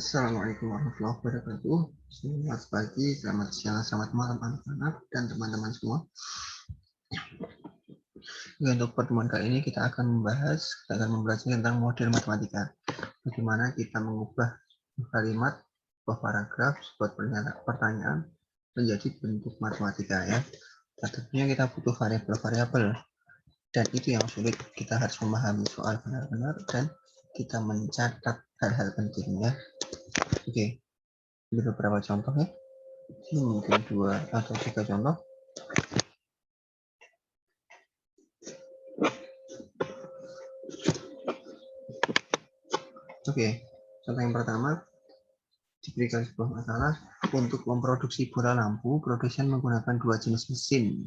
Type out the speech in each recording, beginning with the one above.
Assalamualaikum warahmatullahi wabarakatuh. Selamat pagi, selamat siang, selamat malam anak-anak dan teman-teman semua. Untuk pertemuan kali ini kita akan membahas tentang model matematika. Bagaimana kita mengubah kalimat, sebuah paragraf, sebuah pertanyaan menjadi bentuk matematika ya. Tentunya kita butuh variabel-variabel dan itu yang sulit. Kita harus memahami soal benar-benar dan kita mencatat hal-hal pentingnya. Oke, ini beberapa contoh ya. Ini mungkin 2 atau 3 contoh. Oke, contoh yang pertama, diberikan sebuah masalah untuk memproduksi bola lampu, produsen menggunakan 2 jenis mesin.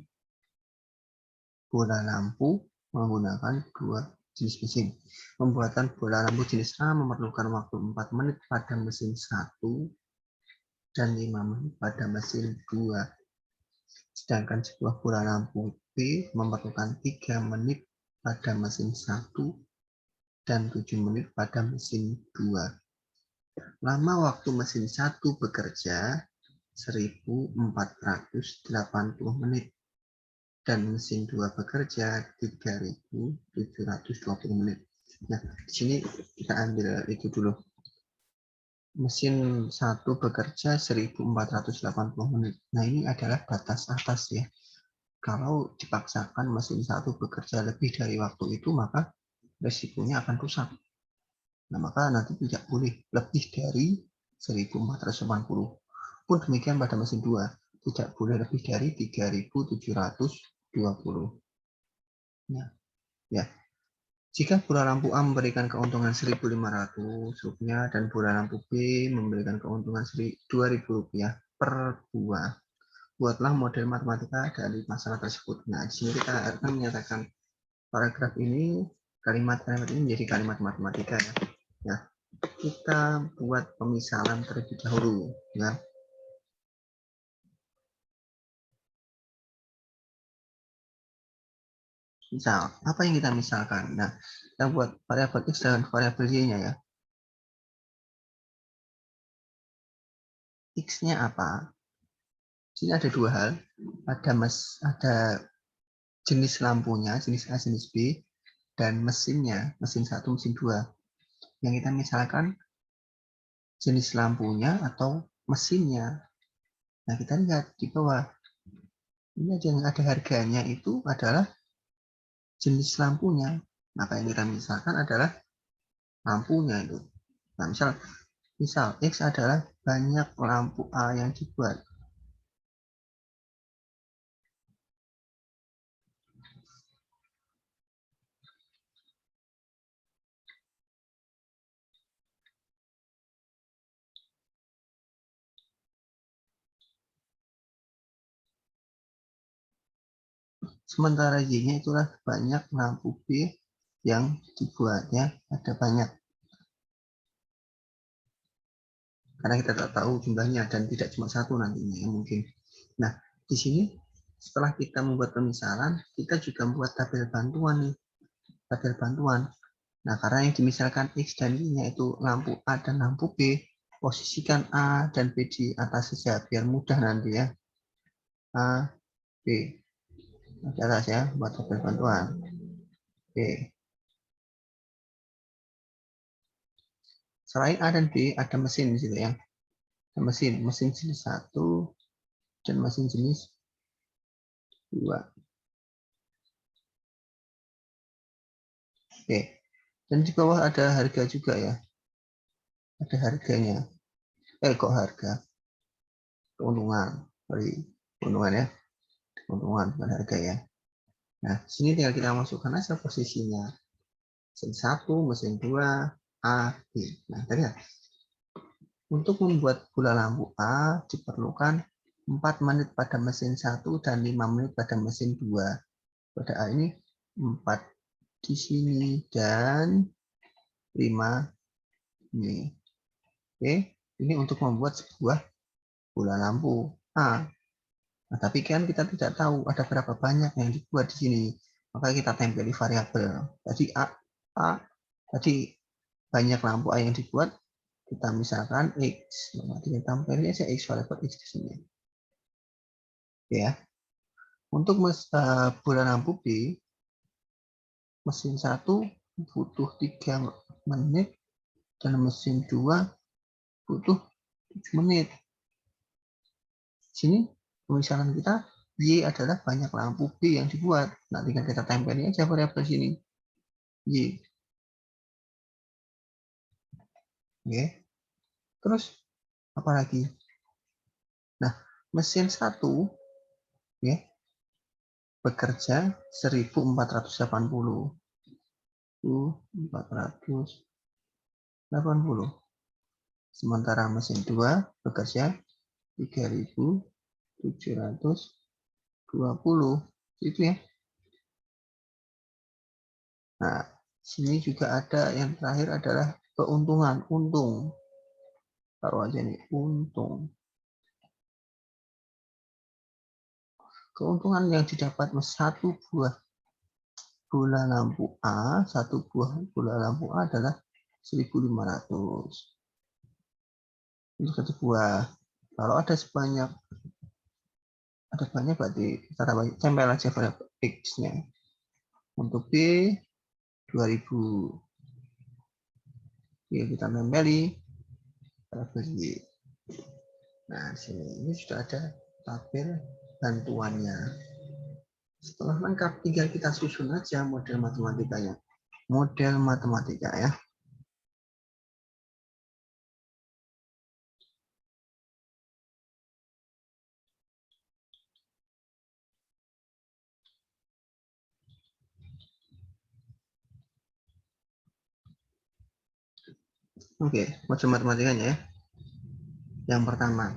Bola lampu menggunakan 2 jenis mesin. Pembuatan bola lampu jenis A memerlukan waktu 4 menit pada mesin 1 dan 5 menit pada mesin 2. Sedangkan sebuah bola lampu B memerlukan 3 menit pada mesin 1 dan 7 menit pada mesin 2. Lama waktu mesin 1 bekerja 1480 menit dan mesin 2 bekerja 3720 menit. Nah, di sini kita ambil itu dulu. Mesin 1 bekerja 1480 menit. Nah, ini adalah batas atas ya. Kalau dipaksakan mesin 1 bekerja lebih dari waktu itu, maka resikonya akan rusak. Nah, maka nanti tidak boleh lebih dari 1480. Pun demikian pada mesin 2, tidak boleh lebih dari 3720. Nah, ya. Jika bola lampu A memberikan keuntungan 1.500 rupiah dan bola lampu B memberikan keuntungan 2.000 rupiah per buah, buatlah model matematika dari masalah tersebut. Nah, di sini kita akan menyatakan paragraf ini, kalimat-kalimat ini menjadi kalimat matematika ya. Ya, kita buat pemisalan terlebih dahulu ya. Misal, apa yang kita misalkan? Nah, kita buat variabel X dan variabel Y-nya ya. X-nya apa? Di sini ada 2 hal. Ada jenis lampunya, jenis A, jenis B, dan mesinnya, mesin 1, mesin 2. Yang kita misalkan jenis lampunya atau mesinnya. Nah, kita lihat di bawah. Ini yang ada harganya itu adalah jenis lampunya. Maka yang kita misalkan adalah lampunya itu. Nah, misal X adalah banyak lampu A yang dibuat. Sementara Y-nya itulah banyak lampu B yang dibuatnya ada banyak. Karena kita tak tahu jumlahnya dan tidak cuma satu nantinya ya mungkin. Nah, di sini setelah kita membuat pemisalan, kita juga membuat tabel bantuan nih. Tabel bantuan. Nah, karena yang dimisalkan X dan Y-nya itu lampu A dan lampu B, posisikan A dan B di atas saja biar mudah nanti ya. A, B. Di atas ya, buat tabel bantuan. B. Selain A dan B, ada mesin di situ ya. Ada mesin jenis 1 dan mesin jenis 2. Oke. Dan di bawah ada harga juga ya. Ada harganya. Kok harga? Keuntungan. Sorry, keuntungan ya. Keuntungan bukan harga ya. Nah, sini tinggal kita masukkan aja posisinya. Mesin 1, mesin 2, A, B. Nah, tadi ya. Untuk membuat bola lampu A diperlukan 4 menit pada mesin 1 dan 5 menit pada mesin 2. Pada A ini 4 di sini dan 5 ini. Oke, ini untuk membuat sebuah bola lampu A. Nah, tapi kan kita tidak tahu ada berapa banyak yang dibuat di sini. Maka kita tempeli variabel. Tadi tadi banyak lampu A yang dibuat, kita misalkan X, kita tampilkan aja X variabel X di sini. Oke ya. Untuk bola lampu B, mesin 1 butuh 3 menit dan mesin 2 butuh 7 menit. Di sini pemisahan kita Y adalah banyak lampu B yang dibuat. Nah, tinggal kita tempelin aja variabel sini. Y. Oke. Terus apa lagi? Nah, mesin 1 ya, bekerja 1480. 480. Sementara mesin 2 bekerja 3720. Itu ya. Nah, sini juga ada yang terakhir adalah keuntungan, untung. Taruh aja nih, untung. Keuntungan yang didapat satu buah bola lampu A, satu buah bola lampu A adalah 1.500. Untuk satu buah. Kalau ada banyak berarti kita tempel aja variabel X-nya. Untuk B 2000. Oke, kita tempeli variabel Y. Nah, sini ini sudah ada tabel bantuannya. Setelah lengkap, tinggal kita susun aja model matematikanya. Model matematika ya. Oke, model matematikanya ya. Yang pertama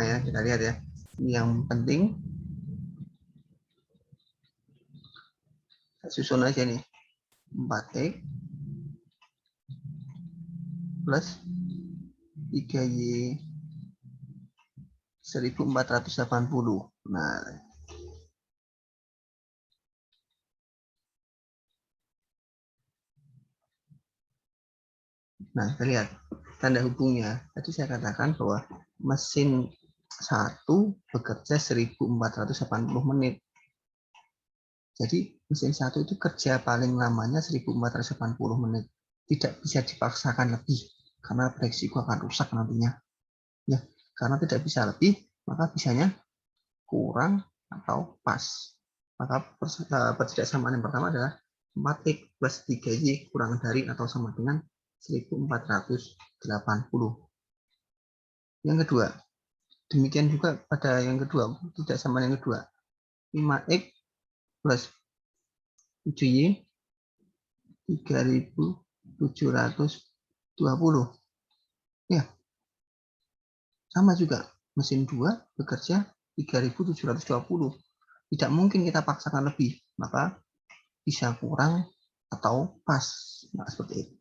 ya, kita lihat ya. Yang penting susun aja nih. 4X plus 3Y 1480. Nah, kita lihat tanda hubungnya. Tadi saya katakan bahwa mesin 1 bekerja 1480 menit. Jadi mesin 1 itu kerja paling lamanya 1480 menit. Tidak bisa dipaksakan lebih karena beresiko akan rusak nantinya. Ya, karena tidak bisa lebih, maka bisanya kurang atau pas. Maka pertidaksamaan yang pertama adalah 4X plus 3Y kurang dari atau sama dengan 1480. Yang kedua, demikian juga pada yang kedua, tidak sama yang kedua. 5X plus 7Y 3720. Ya, sama juga. Mesin 2 bekerja 3720. Tidak mungkin kita paksakan lebih, maka bisa kurang atau pas. Nah, seperti itu.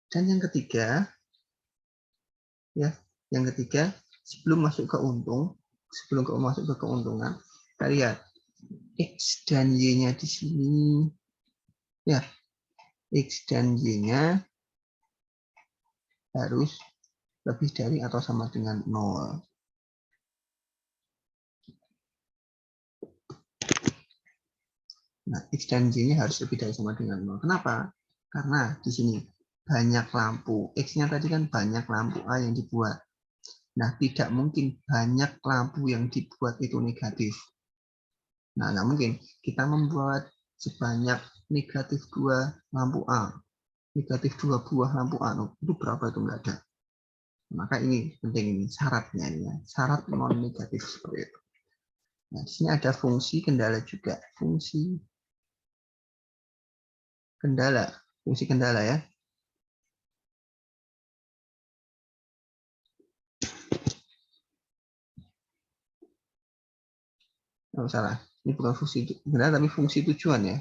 Dan yang ketiga, ya, sebelum masuk ke keuntungan, kita lihat X dan Y-nya di sini. Ya, X dan Y-nya harus lebih dari atau sama dengan 0. Nah, X dan Y-nya harus lebih dari sama dengan 0. Kenapa? Karena di sini banyak lampu. X-nya tadi kan banyak lampu A yang dibuat. Nah, tidak mungkin banyak lampu yang dibuat itu negatif. Nah, nggak mungkin. Kita membuat sebanyak negatif 2 lampu A. Negatif 2 buah lampu A. Itu berapa itu? Nggak ada. Maka ini penting ini syaratnya. Ini ya. Syarat non-negatif seperti itu. Nah, di sini ada fungsi kendala juga. Fungsi kendala ya. Oh, salah. Ini bukan fungsi kendala tapi fungsi tujuan ya.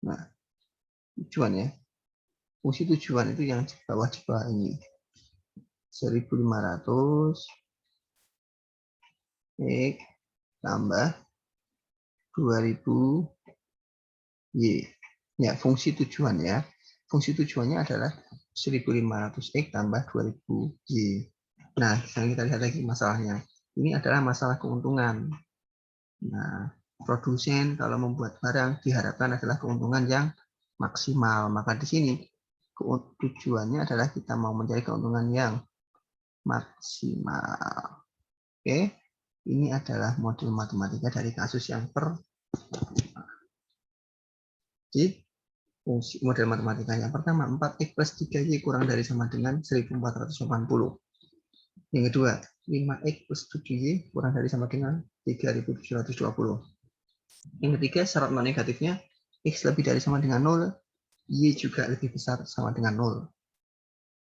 Nah, tujuan ya. Fungsi tujuan itu yang di bawah ini. 1500 X tambah 2000 Y. Ya, fungsi tujuan ya. Fungsi tujuannya adalah 1500X tambah 2000Y. Nah, sekarang kita lihat lagi masalahnya. Ini adalah masalah keuntungan. Nah, produsen kalau membuat barang diharapkan adalah keuntungan yang maksimal. Maka di sini tujuannya adalah kita mau mencari keuntungan yang maksimal. Oke, ini adalah model matematika dari kasus yang pertama. Jadi, fungsi model matematika yang pertama, 4x plus 3y kurang dari sama dengan 1480. Yang kedua, 5x plus 7y kurang dari sama dengan 3720. Yang ketiga, syarat non negatifnya, x lebih dari sama dengan 0, y juga lebih besar sama dengan 0.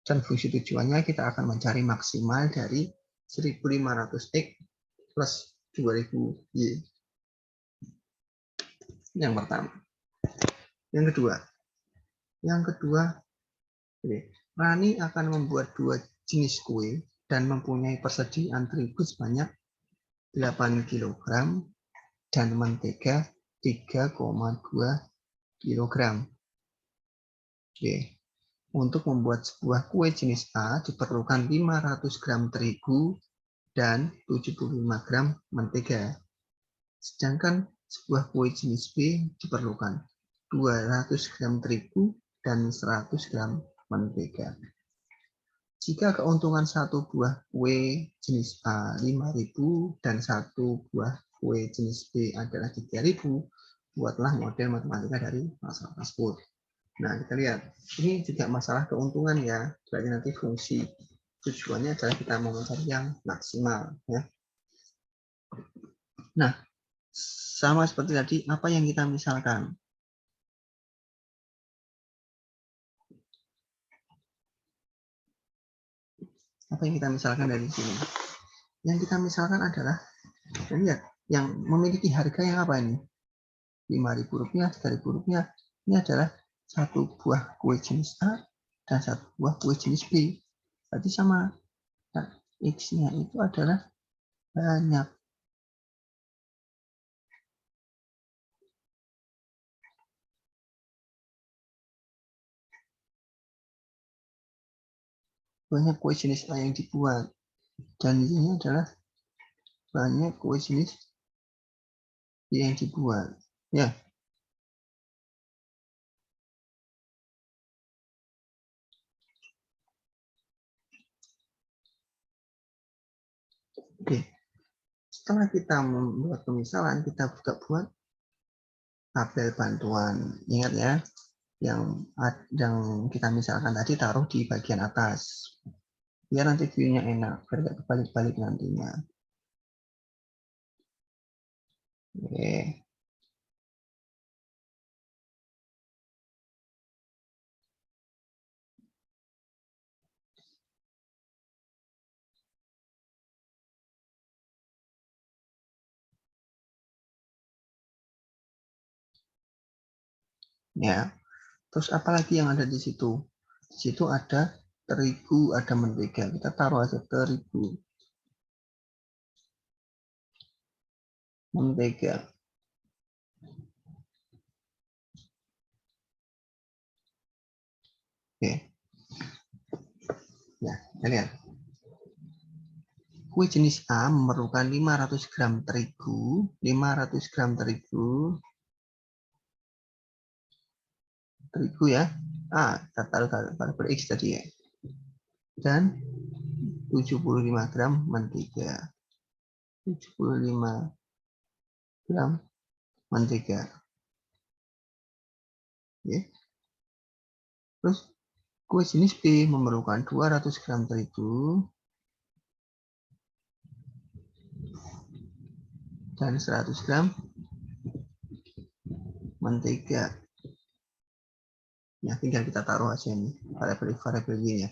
Dan fungsi tujuannya kita akan mencari maksimal dari 1500x plus 2000y. Yang pertama. Yang kedua, Rani akan membuat 2 jenis kue dan mempunyai persediaan terigu sebanyak 8 kg dan mentega 3,2 kg. Oke. Untuk membuat sebuah kue jenis A diperlukan 500 gram terigu dan 75 gram mentega. Sedangkan sebuah kue jenis B diperlukan 200 gram terigu dan 100 gram mentega. Jika keuntungan satu buah kue jenis A 5.000 dan satu buah kue jenis B adalah 3.000, buatlah model matematika dari masalah tersebut. Nah, kita lihat. Ini juga masalah keuntungan ya. Berarti nanti fungsi tujuannya adalah kita mau mencari yang maksimal. Ya. Nah, sama seperti tadi, apa yang kita misalkan? Apa yang kita misalkan dari sini? Yang kita misalkan adalah, lihat, yang memiliki harga yang apa ini? Rp5.000, Rp3.000. Ini adalah satu buah kue jenis A dan satu buah kue jenis B. Berarti sama. Nah, X-nya itu adalah banyak. Banyak kue jenis A yang dibuat. Dan ini adalah banyak kue jenis B yang dibuat. Ya. Oke. Setelah kita membuat pemisalan, kita juga buat tabel bantuan. Ingat ya, yang kita misalkan tadi taruh di bagian atas. Biar nanti view-nya enak, biar nggak kebalik-balik nantinya. Oke. Ya. Terus apalagi yang ada di situ? Di situ ada terigu, ada mentega. Kita taruh aja terigu, mentega. Oke. Ya, kita lihat. Kue jenis A memerlukan 500 gram terigu, 500 gram terigu ya. Kita taruh variabel X tadi ya. Dan 75 gram mentega. 75 gram mentega. Oke. Terus kue jenis B memerlukan 200 gram terigu dan 100 gram mentega. Ya, tinggal kita taruh aja nih variabel Y-nya.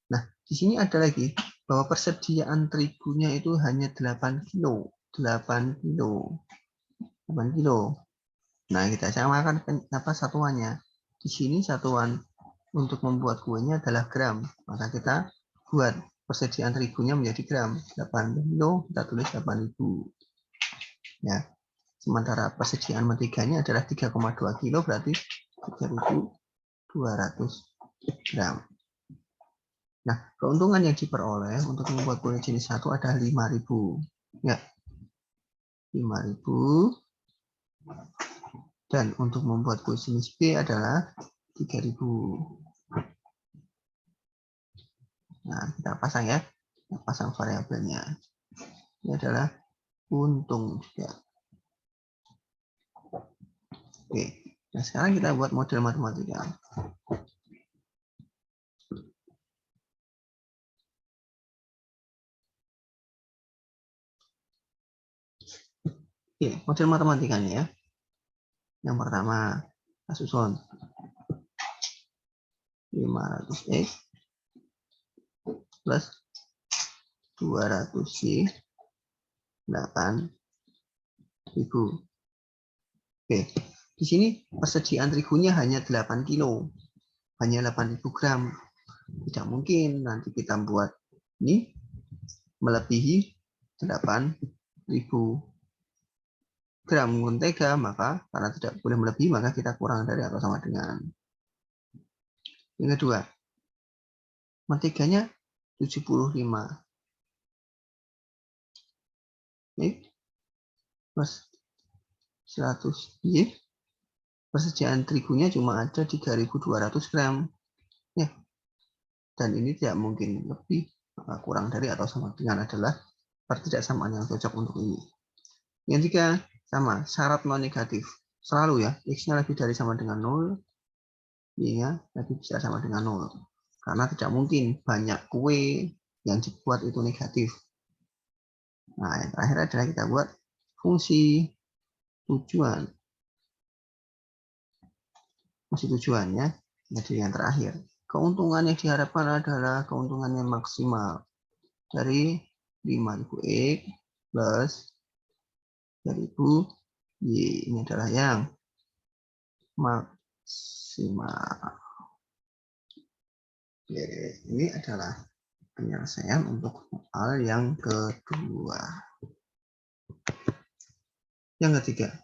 Nah, di sini ada lagi bahwa persediaan terigunya itu hanya 8 kilo. 8 kilo. 8 kilo. Nah, kita samakan apa satuannya. Di sini satuan untuk membuat kuenya adalah gram. Maka kita buat persediaan terigunya menjadi gram. 8 kilo, kita tulis 8.000. Ya. Sementara persediaan menteganya adalah 3,2 kilo, berarti 3.200 gram. Nah, keuntungan yang diperoleh untuk membuat kue jenis 1 adalah 5.000. Ya, 5.000. Dan untuk membuat kue jenis B adalah 3.000. Nah, kita pasang ya. Kita pasang variabelnya. Ini adalah untung juga. Oke. Nah, sekarang kita buat model matematika. Oke, model matematikanya ya. Yang pertama, kita susun 500X plus 200Y 8.000. Oke, di sini persediaan terigunya hanya 8 kilo, hanya 8.000 gram. Tidak mungkin nanti kita buat ini melebihi 8.000 gram mentega, maka karena tidak boleh melebihi, maka kita kurang dari atau sama dengan. Yang kedua, menteganya 75. Ini plus 100 Y. Persediaan terigunya cuma ada 3.200 gram. Ya. Dan ini tidak mungkin lebih, maka kurang dari atau sama dengan adalah pertidaksamaan yang cocok untuk ini. Yang ketiga, sama, syarat non negatif. Selalu ya, X-nya lebih dari sama dengan 0, Y-nya lebih bisa sama dengan 0. Karena tidak mungkin banyak kue yang dibuat itu negatif. Nah, yang terakhir adalah kita buat fungsi tujuan. Fungsi tujuannya, jadi yang terakhir. Keuntungan yang diharapkan adalah keuntungan yang maksimal dari 5.000X plus 3.000 Y. Ini adalah yang maksimal. Oke, ini adalah penyelesaian untuk soal yang kedua. Yang ketiga.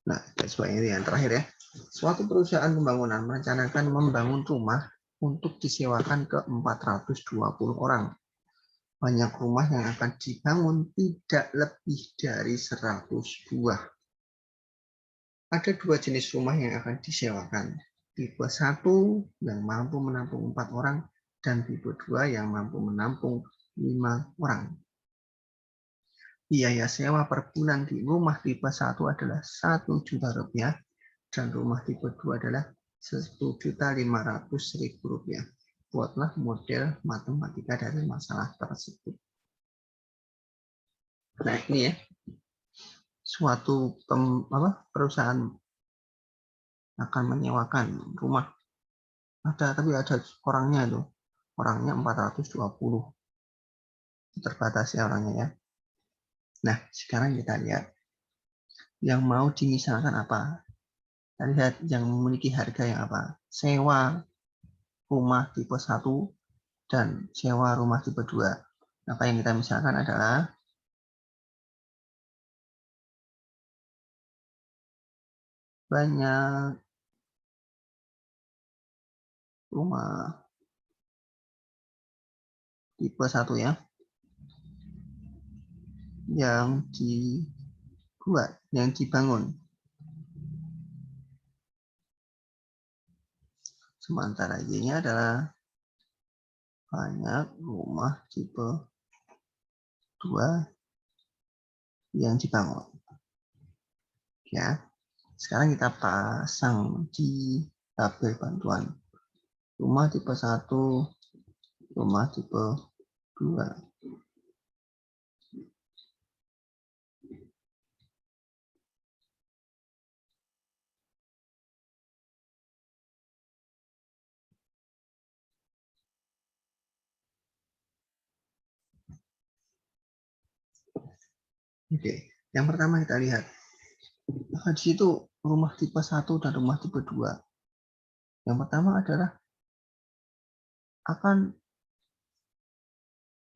Nah, ini yang terakhir ya. Suatu perusahaan pembangunan merencanakan membangun rumah untuk disewakan ke 420 orang. Banyak rumah yang akan dibangun tidak lebih dari 100 buah. Ada dua jenis rumah yang akan disewakan. Tipe 1 yang mampu menampung 4 orang dan tipe 2 yang mampu menampung 5 orang. Biaya sewa per bulan di rumah tipe 1 adalah 1 juta rupiah dan rumah tipe 2 adalah 1.500.000 rupiah. Buatlah model matematika dari masalah tersebut. Nah, ini ya, suatu perusahaan akan menyewakan rumah. Tapi ada orangnya itu. Orangnya 420. Terbatas ya orangnya ya. Nah, sekarang kita lihat. Yang mau dimisalkan apa? Kita lihat yang memiliki harga yang apa? Sewa rumah tipe 1 dan sewa rumah tipe 2. Maka yang kita misalkan adalah banyak rumah tipe 1 ya yang dibuat, yang dibangun. Sementara Y-nya adalah banyak rumah tipe 2 yang dibangun. Ya. Sekarang kita pasang di tabel bantuan. Rumah tipe 1, rumah tipe 2. Oke, yang pertama kita lihat. Nah, di situ rumah tipe 1 dan rumah tipe 2. Yang pertama adalah akan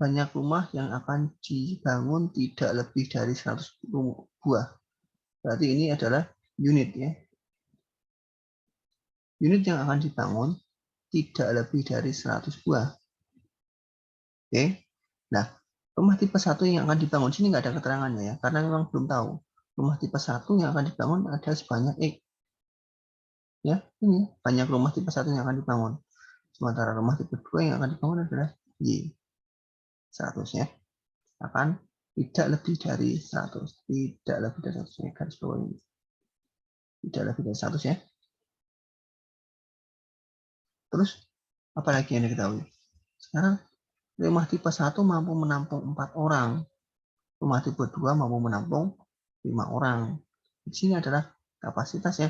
banyak rumah yang akan dibangun tidak lebih dari 100 buah. Berarti ini adalah unit ya. Unit yang akan dibangun tidak lebih dari 100 buah. Oke. Nah, rumah tipe 1 yang akan dibangun sini nggak ada keterangannya ya, karena memang belum tahu. Rumah tipe 1 yang akan dibangun ada sebanyak X. Ya, ini banyak rumah tipe 1 yang akan dibangun. Sementara rumah tipe 2 yang akan dibangun adalah Y. 100 ya. Akan tidak lebih dari 100. Tidak lebih dari 100 ya, garis bawah ini. Tidak lebih dari 100 ya. Terus, apalagi yang diketahui? Sekarang, rumah tipe 1 mampu menampung 4 orang. Rumah tipe 2 mampu menampung 5 orang. Di sini adalah kapasitas ya.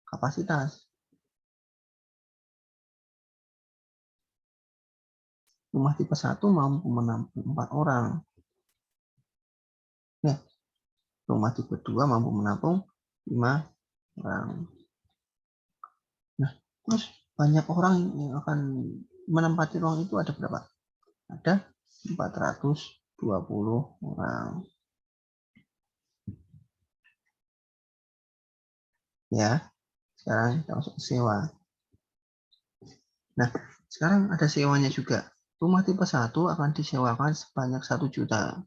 Kapasitas. Rumah tipe 1 mampu menampung 4 orang. Ya. Rumah tipe 2 mampu menampung 5 orang. Nah, terus banyak orang yang akan menempati ruang itu ada berapa? Ada 420 orang. Ya, sekarang kita masuk ke sewa. Nah, sekarang ada sewanya juga. Rumah tipe 1 akan disewakan sebanyak 1 juta.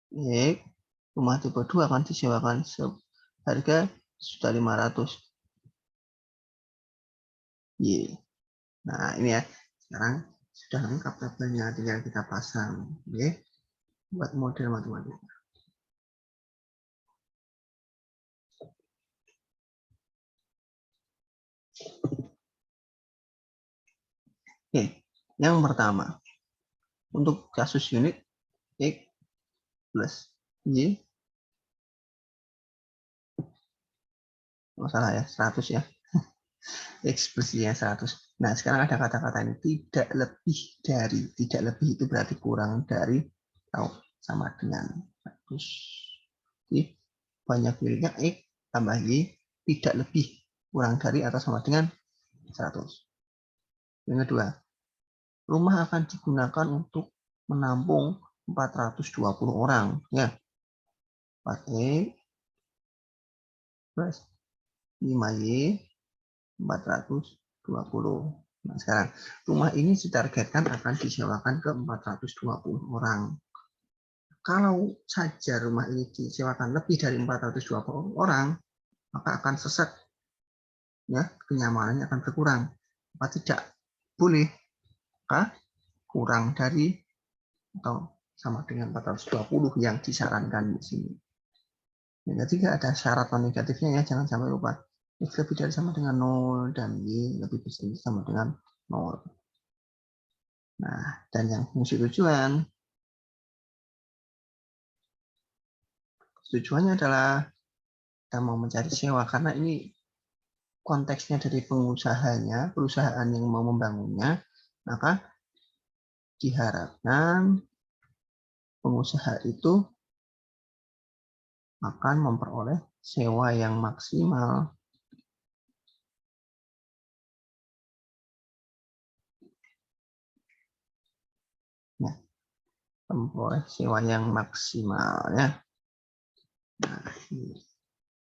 Baik, rumah tipe 2 akan disewakan seharga 1.500.000. Y. Nah, ini ya. Sekarang sudah lengkap tabelnya, tinggal kita pasang. Oke. Buat model matematika. Oke, yang pertama. Untuk kasus unit X plus Y. Masalah ya, 100 ya. X plus Y 100. Nah, sekarang ada kata-kata ini. Tidak lebih dari. Tidak lebih itu berarti kurang dari atau sama dengan 100. Jadi, banyak miliknya X tambah Y. Tidak lebih kurang dari atau sama dengan 100. Yang kedua, rumah akan digunakan untuk menampung 420 orang. Ya, 4X plus 5Y 420. Nah, sekarang rumah ini ditargetkan akan disewakan ke 420 orang. Kalau saja rumah ini disewakan lebih dari 420 orang, maka akan sesat. Ya, kenyamanannya akan berkurang. Apa tidak? Boleh. Kurang dari atau sama dengan 420 yang disarankan di sini. Yang ketiga ada syarat non negatifnya ya, jangan sampai lupa. X lebih dari sama dengan 0 dan Y lebih dari sama dengan 0. Nah, dan yang fungsi tujuan. Tujuannya adalah kita mau mencari sewa karena ini konteksnya dari pengusahanya, perusahaan yang mau membangunnya, maka diharapkan pengusaha itu akan memperoleh sewa yang maksimal. Ya, memperoleh sewa yang maksimal ya. Nah, ini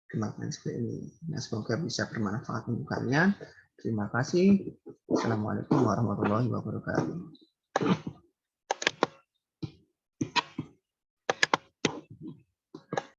kembangkan seperti ini. Nah, semoga bisa bermanfaat untuk kalian. Terima kasih. Assalamualaikum warahmatullahi wabarakatuh.